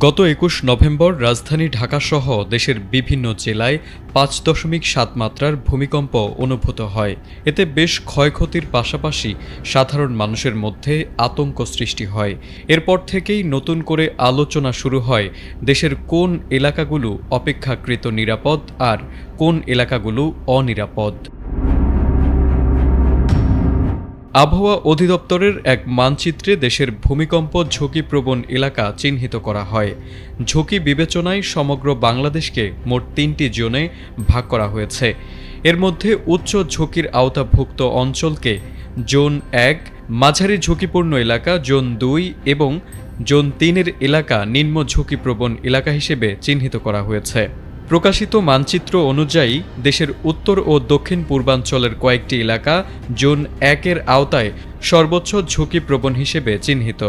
গত ২১ নভেম্বর রাজধানী ঢাকাসহ দেশের বিভিন্ন জেলায় ৫.৭ মাত্রার ভূমিকম্প অনুভূত হয়। এতে বেশ ক্ষয়ক্ষতির পাশাপাশি সাধারণ মানুষের মধ্যে আতঙ্ক সৃষ্টি হয়। এরপর থেকেই নতুন করে আলোচনা শুরু হয় দেশের কোন এলাকাগুলো অপেক্ষাকৃত নিরাপদ আর কোন এলাকাগুলো অনিরাপদ। আবহাওয়া অধিদপ্তরের এক মানচিত্রে দেশের ভূমিকম্প ঝুঁকিপ্রবণ এলাকা চিহ্নিত করা হয়। ঝুঁকি বিবেচনায় সমগ্র বাংলাদেশকে মোট ৩টি জোনে ভাগ করা হয়েছে। এর মধ্যে উচ্চ ঝুঁকির আওতাভুক্ত অঞ্চলকে জোন ১, মাঝারি ঝুঁকিপূর্ণ এলাকা জোন ২ এবং জোন ৩-এর এলাকা নিম্ন ঝুঁকিপ্রবণ এলাকা হিসেবে চিহ্নিত করা হয়েছে। প্রকাশিত মানচিত্র অনুযায়ী দেশের উত্তর ও দক্ষিণ পূর্বাঞ্চলের কয়েকটি এলাকা জোন ১-এর আওতায় সর্বোচ্চ ঝুঁকিপ্রবণ হিসেবে চিহ্নিত।